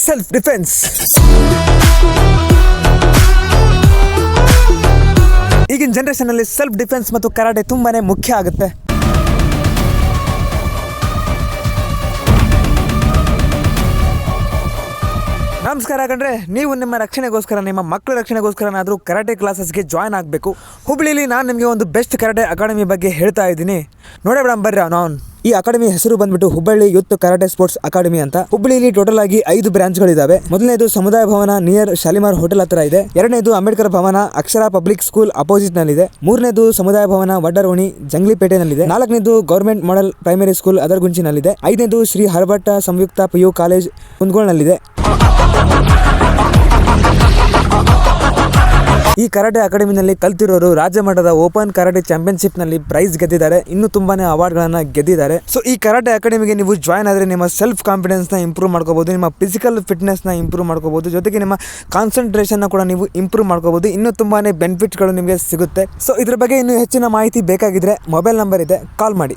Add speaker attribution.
Speaker 1: Self defence. ಈಗಿನ generation ಅಲ್ಲಿ self defence ಮತ್ತು ಕರಾಟೆ ತುಂಬಾನೇ ಮುಖ್ಯ ಆಗುತ್ತೆ. ನಮಸ್ಕಾರ ಕಂಡ್ರೆ, ನೀವು ನಿಮ್ಮ ರಕ್ಷಣೆಗೋಸ್ಕರ, ನಿಮ್ಮ ಮಕ್ಕಳ ರಕ್ಷಣೆಗೋಸ್ಕರನಾದರೂ ಕರಾಟೆ ಕ್ಲಾಸಸ್ಗೆ ಜಾಯ್ನ್ ಆಗಬೇಕು. ಹುಬ್ಳಿಲಿ ನಾನು ನಿಮಗೆ ಒಂದು ಬೆಸ್ಟ್ ಕರಾಟೆ ಅಕಾಡೆಮಿ ಬಗ್ಗೆ ಹೇಳ್ತಾ ಇದ್ದೀನಿ. ನೋಡೇ ಬಿಡೋಣ ಬರ್ರಿ. ಈ ಅಕಾಡೆಮಿ ಹೆಸರು ಬಂದ್ಬಿಟ್ಟು Hubballi youth karate sports academy ಅಂತ. ಹುಬ್ಬಳ್ಳಿಲಿ ಟೋಟಲ್ ಆಗಿ 5 ಬ್ರಾಂಚ್ಗಳಿದಾವೆ. ಮೊದಲನೇದು ಸಮುದಾಯ ಭವನ ನಿಯರ್ ಶಾಲಿಮಾರ್ ಹೋಟೆಲ್ ಹತ್ರ ಇದೆ. ಎರಡನೇದು ಅಂಬೇಡ್ಕರ್ ಭವನ ಅಕ್ಷರ ಪಬ್ಲಿಕ್ ಸ್ಕೂಲ್ ಅಪೋಸಿಟ್ ನಲ್ಲಿದೆ. ಮೂರನೇದು ಸಮುದಾಯ ಭವನ ವಡ್ಡರೋಣಿ ಜಂಗ್ಲಿಪೇಟೆನಲ್ಲಿದೆ. ನಾಲ್ಕನೇದು ಗೌರ್ಮೆಂಟ್ ಮಾಡೆಲ್ ಪ್ರೈಮರಿ ಸ್ಕೂಲ್ ಅದರಗುಂಚಿನಲ್ಲಿದೆ. ಐದನೇದು ಶ್ರೀ ಹರಭಟ್ಟ ಸಂಯುಕ್ತ PU ಕಾಲೇಜ್ ಕುಂದಗೋಳನಲ್ಲಿದೆ. ಈ ಕರಾಟೆ ಅಕಾಡೆಮಿನಲ್ಲಿ ಕಲ್ತಿರೋರು ರಾಜ್ಯ ಮಟ್ಟದ ಓಪನ್ ಕರಾಟೆ ಚಾಂಪಿಯನ್ಶಿಪ್ ನಲ್ಲಿ ಪ್ರೈಸ್ ಗೆದ್ದಿದ್ದಾರೆ. ಇನ್ನೂ ತುಂಬಾನೇ ಅವಾರ್ಡ್ಗಳನ್ನ ಗೆದ್ದಿದ್ದಾರೆ. ಸೊ ಈ ಕರಾಟೆ ಅಕಾಡೆಮಿಗೆ ನೀವು ಜಾಯ್ನ್ ಆದ್ರೆ ನಿಮ್ಮ ಸೆಲ್ಫ್ ಕಾನ್ಫಿಡೆನ್ಸ್ ನ ಇಂಪ್ರೂವ್ ಮಾಡ್ಕೋಬಹುದು, ನಿಮ್ಮ ಫಿಸಿಕಲ್ ಫಿಟ್ನೆಸ್ ನ ಇಂಪ್ರೂವ್ ಮಾಡ್ಕೋಬಹುದು, ಜೊತೆಗೆ ನಿಮ್ಮ ಕಾನ್ಸಂಟ್ರೇಷನ್ ಕೂಡ ನೀವು ಇಂಪ್ರೂವ್ ಮಾಡ್ಕೋಬಹುದು. ಇನ್ನೂ ತುಂಬಾನೇ ಬೆನಿಫಿಟ್ಗಳು ನಿಮಗೆ ಸಿಗುತ್ತೆ. ಸೊ ಇದ್ರ ಬಗ್ಗೆ ಇನ್ನೂ ಹೆಚ್ಚಿನ ಮಾಹಿತಿ ಬೇಕಾಗಿದ್ರೆ ಮೊಬೈಲ್ ನಂಬರ್ ಇದೆ, ಕಾಲ್ ಮಾಡಿ.